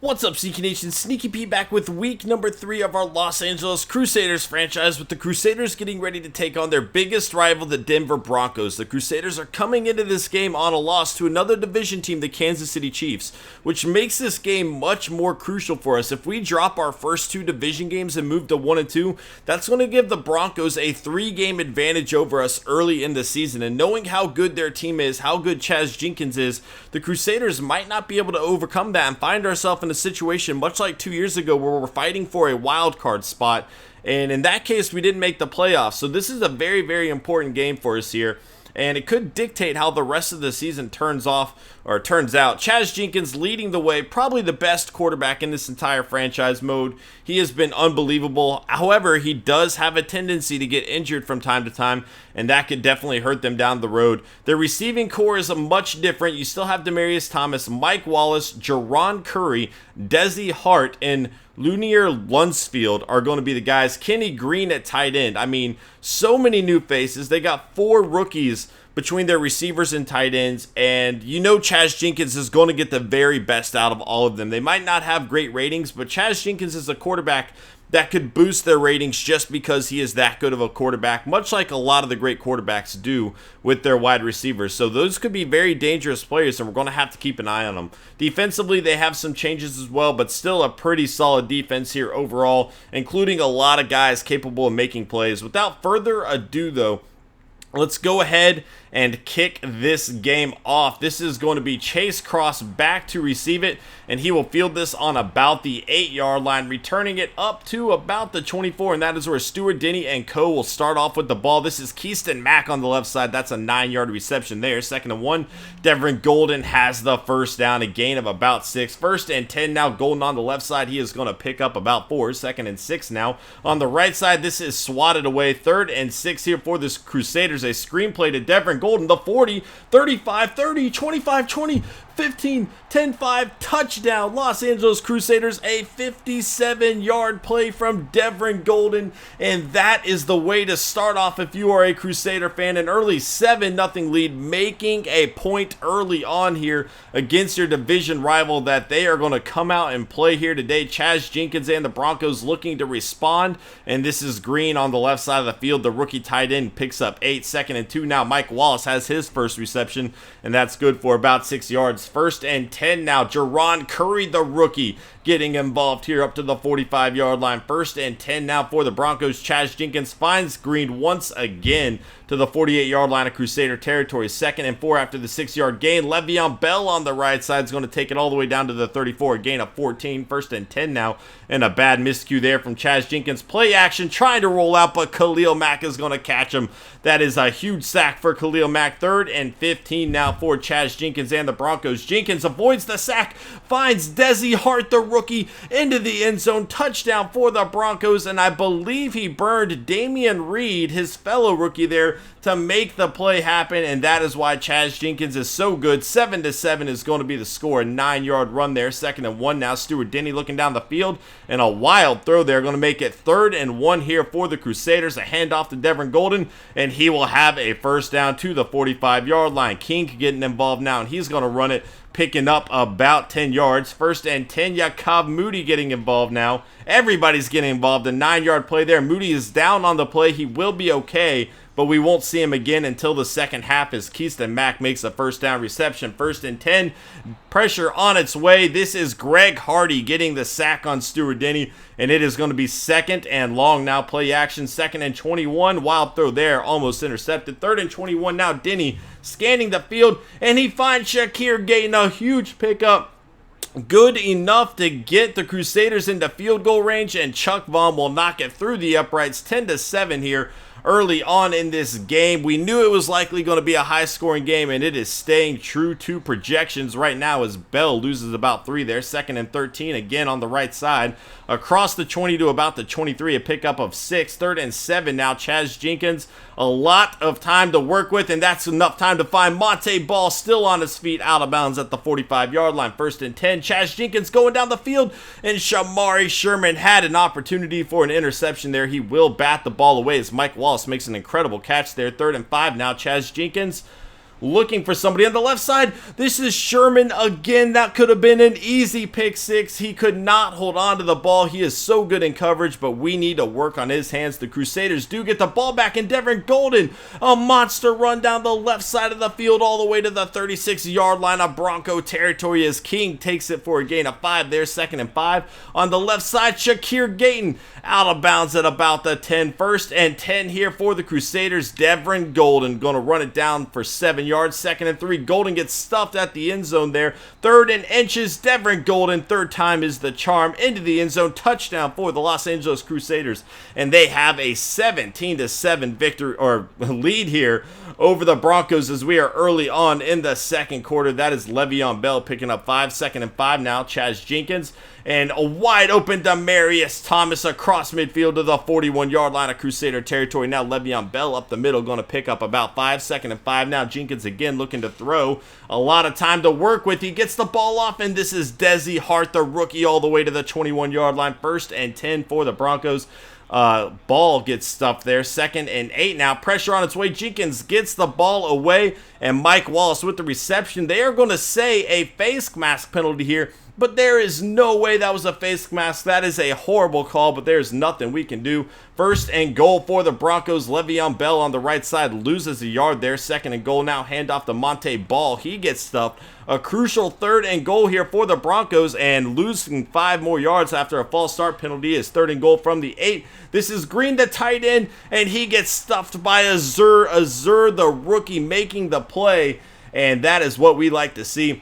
What's up, Sneaky Nation? Sneaky P back with week number 3 of our Los Angeles Crusaders franchise, with the Crusaders getting ready to take on their biggest rival, the Denver Broncos. The Crusaders are coming into this game on a loss to another division team, the Kansas City Chiefs, which makes this game much more crucial for us. If we drop our first 2 division games and move to 1-2, that's going to give the Broncos a 3-game advantage over us early in the season. And knowing how good their team is, how good Chaz Jenkins is, the Crusaders might not be able to overcome that and find ourselves in a situation much like 2 years ago where we're fighting for a wild card spot, and in that case we didn't make the playoffs. So this is a very, very important game for us here, and it could dictate how the rest of the season turns out. Chaz Jenkins leading the way, probably the best quarterback in this entire franchise mode. He has been unbelievable. However, he does have a tendency to get injured from time to time, and that could definitely hurt them down the road. Their receiving core is much different. You still have Demaryius Thomas, Mike Wallace, Jerron Curry, Desi Hart, and Lunier Lunsfield are going to be the guys. Kenny Green at tight end. I mean, so many new faces. They got 4 rookies between their receivers and tight ends, and you know Chaz Jenkins is going to get the very best out of all of them. They might not have great ratings, but Chaz Jenkins is a quarterback that could boost their ratings just because he is that good of a quarterback, much like a lot of the great quarterbacks do with their wide receivers. So those could be very dangerous players, and we're going to have to keep an eye on them. Defensively, they have some changes as well, but still a pretty solid defense here overall, including a lot of guys capable of making plays. Without further ado, though, let's go ahead and kick this game off. This is going to be Chase Cross back to receive it, and he will field this on about the 8-yard line, returning it up to about the 24, and that is where Stuart Denny and co will start off with the ball. This is Keyston Mack on the left side. That's a 9-yard reception there. 2nd and 1. Devin Golden has the first down, a gain of about 6. 1st and 10 now. Golden on the left side. He is going to pick up about 4. 2nd and 6 now. On the right side, this is swatted away. 3rd and 6 here for the Crusaders. A screen play to Devin Golden, the 40, 35, 30, 25, 20, 15, 10, 5, touchdown. Los Angeles Crusaders, a 57-yard play from Devin Golden, and that is the way to start off if you are a Crusader fan. An early 7-0 lead, making a point early on here against your division rival that they are going to come out and play here today. Chaz Jenkins and the Broncos looking to respond, and this is Green on the left side of the field. The rookie tight end picks up 8. 2nd and 2 now. Mike Wallace has his first reception, and that's good for about 6 yards. 1st and 10 now. Jerron Curry, the rookie, getting involved here up to the 45-yard line. 1st and 10 now for the Broncos. Chaz Jenkins finds Green once again to the 48-yard line of Crusader territory. 2nd and 4 after the 6-yard gain. Le'Veon Bell on the right side is going to take it all the way down to the 34, a gain of 14. 1st and 10 now, and a bad miscue there from Chaz Jenkins. Play action, trying to roll out, but Khalil Mack is going to catch him. That is a huge sack for Khalil Mack. 3rd and 15 now for Chaz Jenkins and the Broncos. Jenkins avoids the sack, finds Desi Hart, the rookie, into the end zone. Touchdown for the Broncos, and I believe he burned Damian Reed, his fellow rookie there, to make the play happen, and that is why Chaz Jenkins is so good. 7-7 is going to be the score. A 9-yard run there. 2nd and 1 now. Stuart Denny looking down the field, and a wild throw there. Going to make it 3rd and 1 here for the Crusaders. A handoff to Devin Golden, and he will have a first down to the 45-yard line. King getting involved now, and he's going to run it, picking up about 10 yards. 1st and 10, Jacob Moody getting involved now. Everybody's getting involved. A 9-yard play there. Moody is down on the play. He will be okay, but we won't see him again until the second half as Keyston Mack makes a first down reception. 1st and 10, pressure on its way. This is Greg Hardy getting the sack on Stuart Denny, and it is going to be 2nd and long now. Play action, 2nd and 21. Wild throw there, almost intercepted. 3rd and 21 now. Denny scanning the field, and he finds Shakir getting a huge pickup. Good enough to get the Crusaders into field goal range, and Chuck Vaughn will knock it through the uprights. 10-7 here early on in this game. We knew it was likely going to be a high-scoring game, and it is staying true to projections right now as Bell loses about 3 there. 2nd and 13 again on the right side. Across the 20 to about the 23, a pickup of 6. 3rd and 7 now. Chaz Jenkins, a lot of time to work with, and that's enough time to find Monte Ball still on his feet, out of bounds at the 45-yard line. 1st and 10. Chaz Jenkins going down the field, and Shamari Sherman had an opportunity for an interception there. He will bat the ball away as Mike Wallace makes an incredible catch there. 3rd and 5 now. Chaz Jenkins looking for somebody on the left side. This is Sherman again. That could have been an easy pick six. He could not hold on to the ball. He is so good in coverage, but we need to work on his hands. The Crusaders do get the ball back, and Devin Golden, a monster run down the left side of the field all the way to the 36-yard line of Bronco territory as King takes it for a gain of 5 there, 2nd and 5. On the left side, Shakir Gayton out of bounds at about the 10. 1st and 10 here for the Crusaders. Devin Golden going to run it down for 7 yards, 2nd and 3. Golden gets stuffed at the end zone there. 3rd and inches. Devin Golden, 3rd time is the charm, into the end zone. Touchdown for the Los Angeles Crusaders, and they have a 17-7 victory or lead here over the Broncos as we are early on in the second quarter. That is Le'Veon Bell picking up 5, 2nd and 5 now. Chaz Jenkins, and a wide open Demaryius Thomas across midfield to the 41-yard line of Crusader territory. Now Le'Veon Bell up the middle, going to pick up about 5, 2nd and 5 now. Jenkins again looking to throw. A lot of time to work with. He gets the ball off, and this is Desi Hart, the rookie, all the way to the 21-yard line. 1st and 10 for the Broncos. Ball gets stuffed there. 2nd and 8 now. Pressure on its way. Jenkins gets the ball away, and Mike Wallace with the reception. They are going to say a face mask penalty here, but there is no way that was a face mask. That is a horrible call, but there's nothing we can do. 1st and goal for the Broncos. Le'Veon Bell on the right side loses a yard there. 2nd and goal now. Hand off to Monte Ball. He gets stuffed. A crucial 3rd and goal here for the Broncos, and losing 5 more yards after a false start penalty is 3rd and goal from the 8. This is Green, the tight end, and he gets stuffed by Azur. Azur, the rookie, making the play, and that is what we like to see.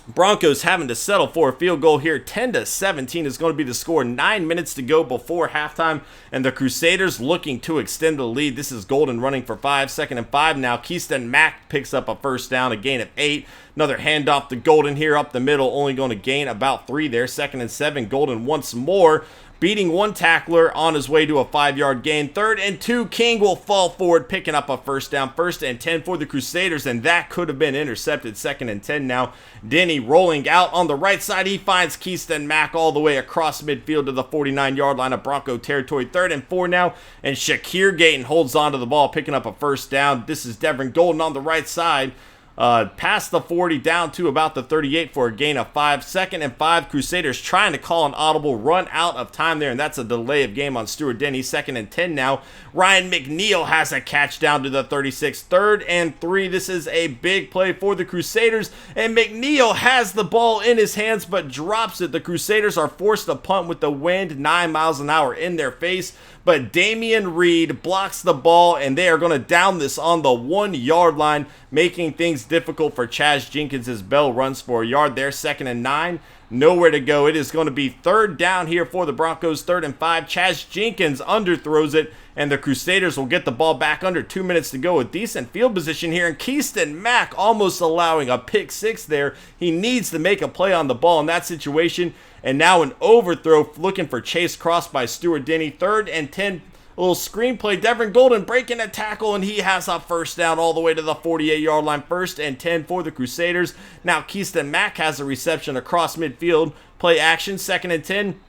Broncos having to settle for a field goal here. 10-17 is going to be the score. 9 minutes to go before halftime, and the Crusaders looking to extend the lead. This is Golden running for 5, 2nd and 5 now. Keyston Mack picks up a 1st down, a gain of 8. Another handoff to Golden here up the middle, only going to gain about 3 there. 2nd and 7. Golden once more, beating one tackler on his way to a 5-yard gain. 3rd and 2. King will fall forward, picking up a 1st down. 1st and 10 for the Crusaders, and that could have been intercepted. 2nd and 10 now. Denny rolling out on the right side. He finds Keyston Mack all the way across midfield to the 49-yard line of Bronco territory. 3rd and 4 now, and Shakir Gayton holds onto the ball, picking up a 1st down. This is Devin Golden on the right side. Past the 40 down to about the 38 for a gain of 5. 2nd and 5. Crusaders trying to call an audible, run out of time there, and that's a delay of game on Stuart Denny. 2nd and 10 now. Ryan McNeil has a catch down to the 36. 3rd and 3. This is a big play for the Crusaders, and McNeil has the ball in his hands but drops it. The Crusaders are forced to punt with the wind 9 miles an hour in their face, but Damian Reed blocks the ball, and they are going to down this on the 1-yard line, making things difficult for Chaz Jenkins as Bell runs for a yard there. 2nd and 9. Nowhere to go. It is going to be 3rd down here for the Broncos. 3rd and 5. Chaz Jenkins underthrows it, and the Crusaders will get the ball back under 2 minutes to go with decent field position here. And Keyston Mack almost allowing a pick 6 there. He needs to make a play on the ball in that situation. And now an overthrow looking for Chase Cross by Stuart Denny. 3rd and 10. A little screenplay. Devin Golden breaking a tackle, and he has a 1st down all the way to the 48-yard line. 1st and 10 for the Crusaders. Now Keyston Mack has a reception across midfield. Play action. 2nd and 10.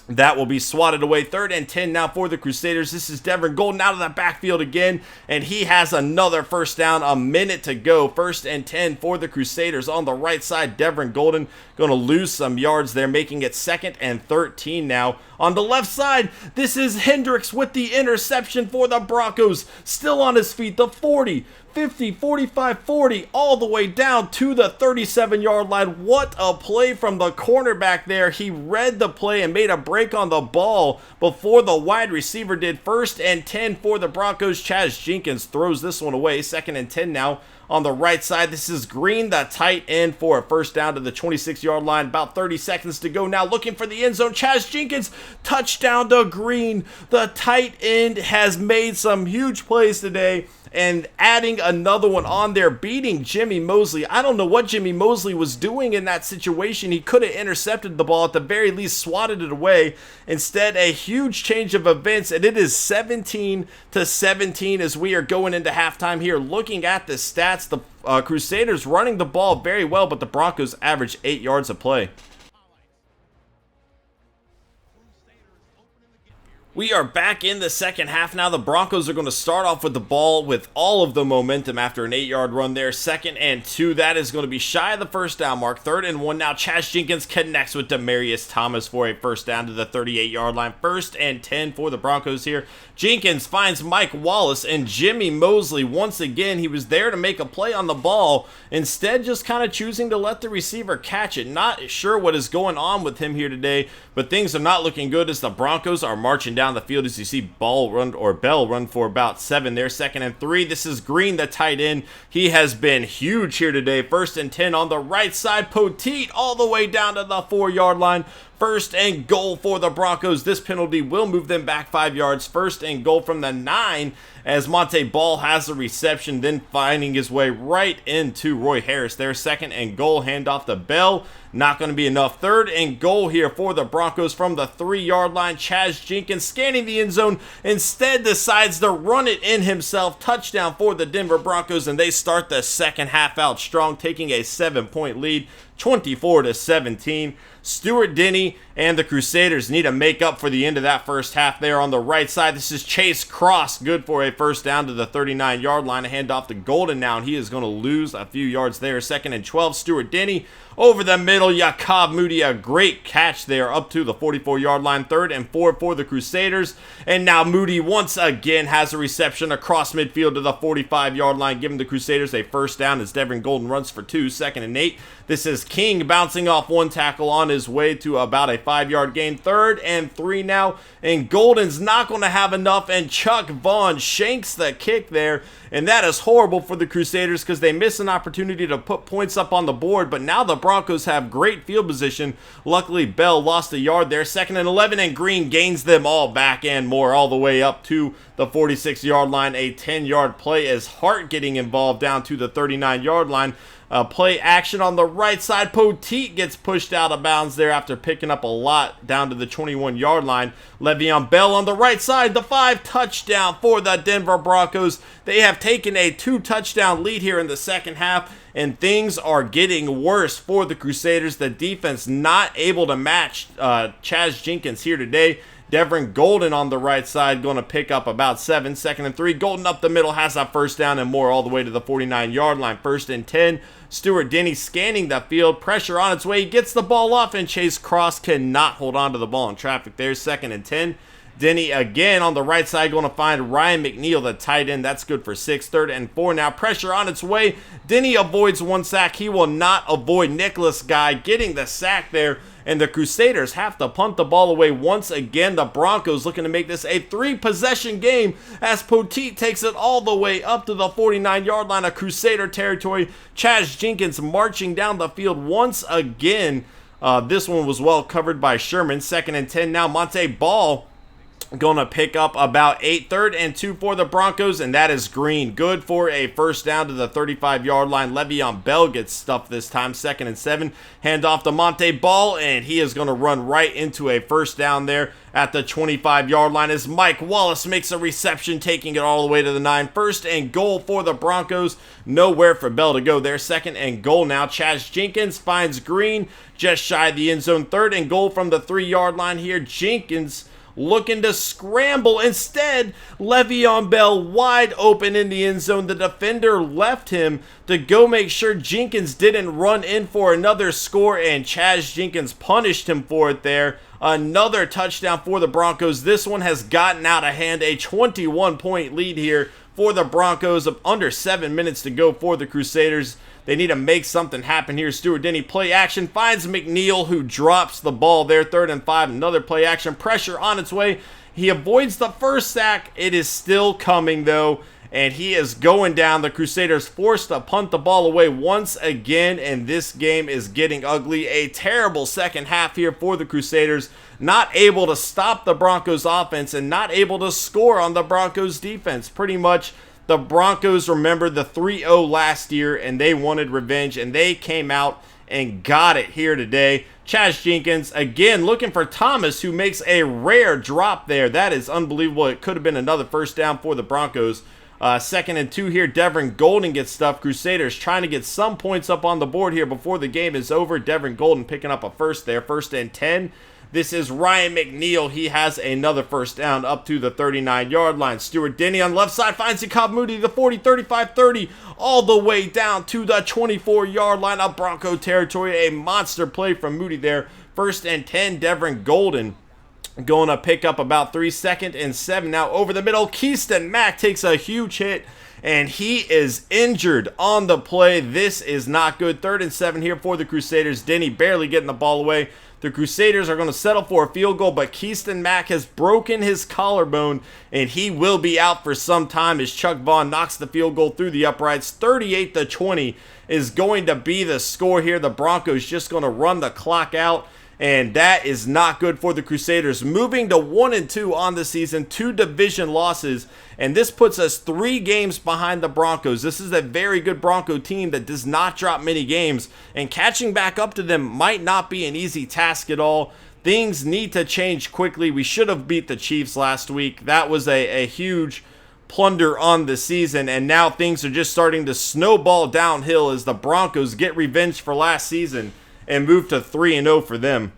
That will be swatted away. 3rd and 10 now for the Crusaders. This is Devin Golden out of the backfield again, and he has another 1st down. A minute to go. 1st and 10 for the Crusaders on the right side. Devin Golden going to lose some yards there, making it 2nd and 13 now. On the left side, this is Hendricks with the interception for the Broncos. Still on his feet. The 40, 50, 45, 40, all the way down to the 37-yard line. What a play from the cornerback there. He read the play and made a break on the ball before the wide receiver did. 1st and 10 for the Broncos. Chaz Jenkins throws this one away. 2nd and 10 now. On the right side, this is Green, the tight end, for a 1st down to the 26-yard line. About 30 seconds to go now, looking for the end zone. Chaz Jenkins, touchdown to Green. The tight end has made some huge plays today, and adding another one on there, beating Jimmy Mosley. I don't know what Jimmy Mosley was doing in that situation. He could have intercepted the ball, at the very least swatted it away. Instead, a huge change of events, and it is 17-17 as we are going into halftime here. Looking at the stats, the Crusaders running the ball very well, but the Broncos average 8 yards a play. We are back in the second half now. The Broncos are going to start off with the ball with all of the momentum after an 8-yard run there. 2nd and 2. That is going to be shy of the first down mark. 3rd and 1 now. Chaz Jenkins connects with Demarius Thomas for a first down to the 38-yard line. 1st and 10 for the Broncos here. Jenkins finds Mike Wallace and Jimmy Mosley. Once again, he was there to make a play on the ball. Instead, just kind of choosing to let the receiver catch it. Not sure what is going on with him here today, but things are not looking good as the Broncos are marching down the field as you see Bell run for about 7 there. 2nd and 3. This is Green, the tight end. He has been huge here today. 1st and 10 on the right side. Poteet all the way down to the 4-yard line. 1st and goal for the Broncos. This penalty will move them back 5 yards. 1st and goal from the 9 as Monte Ball has the reception, then finding his way right into Roy Harris there. 2nd and goal, handoff to Bell. Not going to be enough. 3rd and goal here for the Broncos from the 3-yard line. Chaz Jenkins scanning the end zone. Instead decides to run it in himself. Touchdown for the Denver Broncos, and they start the second half out strong, taking a 7-point lead, 24-17. Stuart Denny and the Crusaders need to make up for the end of that first half there on the right side. This is Chase Cross, good for a first down to the 39-yard line. A handoff to Golden now, and he is going to lose a few yards there. 2nd and 12, Stuart Denny over the middle. Yaakov Moody, a great catch there up to the 44-yard line. 3rd and 4 for the Crusaders. And now Moody once again has a reception across midfield to the 45-yard line, giving the Crusaders a first down as Devin Golden runs for 2. 2nd and 8. This is King bouncing off one tackle on his way to about a 5-yard gain. 3rd and 3 now, and Golden's not going to have enough, and Chuck Vaughn shanks the kick there, and that is horrible for the Crusaders because they miss an opportunity to put points up on the board, but now the Broncos have great field position. Luckily, Bell lost a yard there. 2nd and 11, and Green gains them all back and more all the way up to the 46-yard line. A 10-yard play as Hart getting involved down to the 39-yard line. Play action on the right side. Poteet gets pushed out of bounds there after picking up a lot down to the 21-yard line. Le'Veon Bell on the right side. The 5 touchdown for the Denver Broncos. They have taken a 2-touchdown lead here in the second half, and things are getting worse for the Crusaders. The defense not able to match Chaz Jenkins here today. Devin Golden on the right side going to pick up about 7. 2nd and 3. Golden up the middle has a first down and more all the way to the 49-yard line. 1st and 10. Stuart Denny scanning the field. Pressure on its way. He gets the ball off, and Chase Cross cannot hold on to the ball in traffic there. 2nd and 10. Denny again on the right side going to find Ryan McNeil, the tight end. That's good for 6. 3rd and 4 now. Pressure on its way. Denny avoids one sack. He will not avoid Nicholas Guy getting the sack there. And the Crusaders have to punt the ball away once again. The Broncos looking to make this a 3-possession game as Poteet takes it all the way up to the 49-yard line of Crusader territory. Chaz Jenkins marching down the field once again. This one was well covered by Sherman. 2nd and 10 now. Monte Ball going to pick up about 8. 3rd and 2 for the Broncos, and that is Green. Good for a first down to the 35-yard line. Le'Veon Bell gets stuffed this time. 2nd and 7. Handoff to Monte Ball, and he is going to run right into a first down there at the 25-yard line as Mike Wallace makes a reception, taking it all the way to the 9. 1st and goal for the Broncos. Nowhere for Bell to go there. 2nd and goal now. Chaz Jenkins finds Green just shy of the end zone. 3rd and goal from the 3-yard line here. Jenkins looking to scramble. Instead, Le'Veon Bell wide open in the end zone. The defender left him to go make sure Jenkins didn't run in for another score, and Chaz Jenkins punished him for it there. Another touchdown for the Broncos. This one has gotten out of hand. A 21-point lead here for the Broncos. Under 7 minutes to go for the Crusaders. They need to make something happen here. Stuart Denny play action finds McNeil, who drops the ball there. 3rd and 5. Another play action. Pressure on its way. He avoids the first sack. It is still coming, though, and he is going down. The Crusaders forced to punt the ball away once again, and this game is getting ugly. A terrible second half here for the Crusaders. Not able to stop the Broncos offense and not able to score on the Broncos defense. Pretty much the Broncos remembered the 3-0 last year, and they wanted revenge, and they came out and got it here today. Chaz Jenkins, again, looking for Thomas, who makes a rare drop there. That is unbelievable. It could have been another first down for the Broncos. 2nd and 2 here. Devin Golden gets stuffed. Crusaders trying to get some points up on the board here before the game is over. Devin Golden picking up a first there. 1st and 10. This is Ryan McNeil. He has another first down up to the 39-yard line. Stuart Denny on the left side finds Jacob Moody, the 40, 35, 30, all the way down to the 24-yard line of Bronco territory. A monster play from Moody there. 1st and 10, Devin Golden going to pick up about 3, 2nd and 7. Now over the middle, Keyston Mack takes a huge hit, and he is injured on the play. This is not good. 3rd and 7 here for the Crusaders. Denny barely getting the ball away. The Crusaders are going to settle for a field goal, but Keyston Mack has broken his collarbone, and he will be out for some time as Chuck Vaughn knocks the field goal through the uprights. 38-20 is going to be the score here. The Broncos just going to run the clock out, and that is not good for the Crusaders. Moving to 1-2 on the season, 2 division losses, and this puts us 3 games behind the Broncos. This is a very good Bronco team that does not drop many games, and catching back up to them might not be an easy task at all. Things need to change quickly. We should have beat the Chiefs last week. That was a huge plunder on the season, and now things are just starting to snowball downhill as the Broncos get revenge for last season and move to 3-0 for them.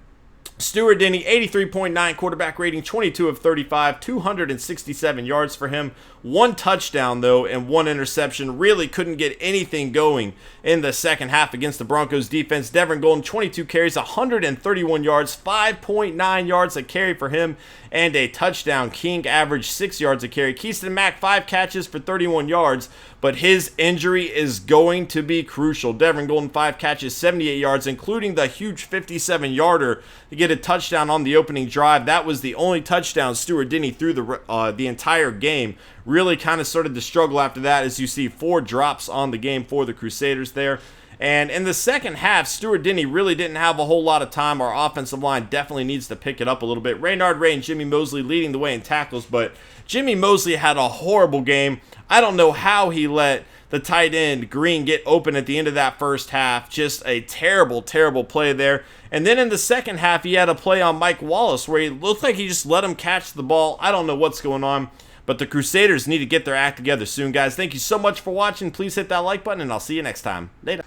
Stuart Denny, 83.9 quarterback rating, 22 of 35, 267 yards for him. 1 touchdown, though, and 1 interception. Really couldn't get anything going in the second half against the Broncos defense. Devin Golden, 22 carries, 131 yards, 5.9 yards a carry for him, and a touchdown. King averaged 6 yards a carry. Keyston Mack, 5 catches for 31 yards, but his injury is going to be crucial. Devin Golden, 5 catches, 78 yards, including the huge 57-yarder to get a touchdown on the opening drive. That was the only touchdown Stuart Denny threw the entire game. Really kind of started to struggle after that, as you see 4 drops on the game for the Crusaders there. And in the second half, Stuart Denny really didn't have a whole lot of time. Our offensive line definitely needs to pick it up a little bit. Raynard Ray and Jimmy Mosley leading the way in tackles, but Jimmy Mosley had a horrible game. I don't know how he let the tight end Green get open at the end of that first half. Just a terrible, terrible play there. And then in the second half, he had a play on Mike Wallace where he looked like he just let him catch the ball. I don't know what's going on, but the Crusaders need to get their act together soon, guys. Thank you so much for watching. Please hit that like button, and I'll see you next time. Later.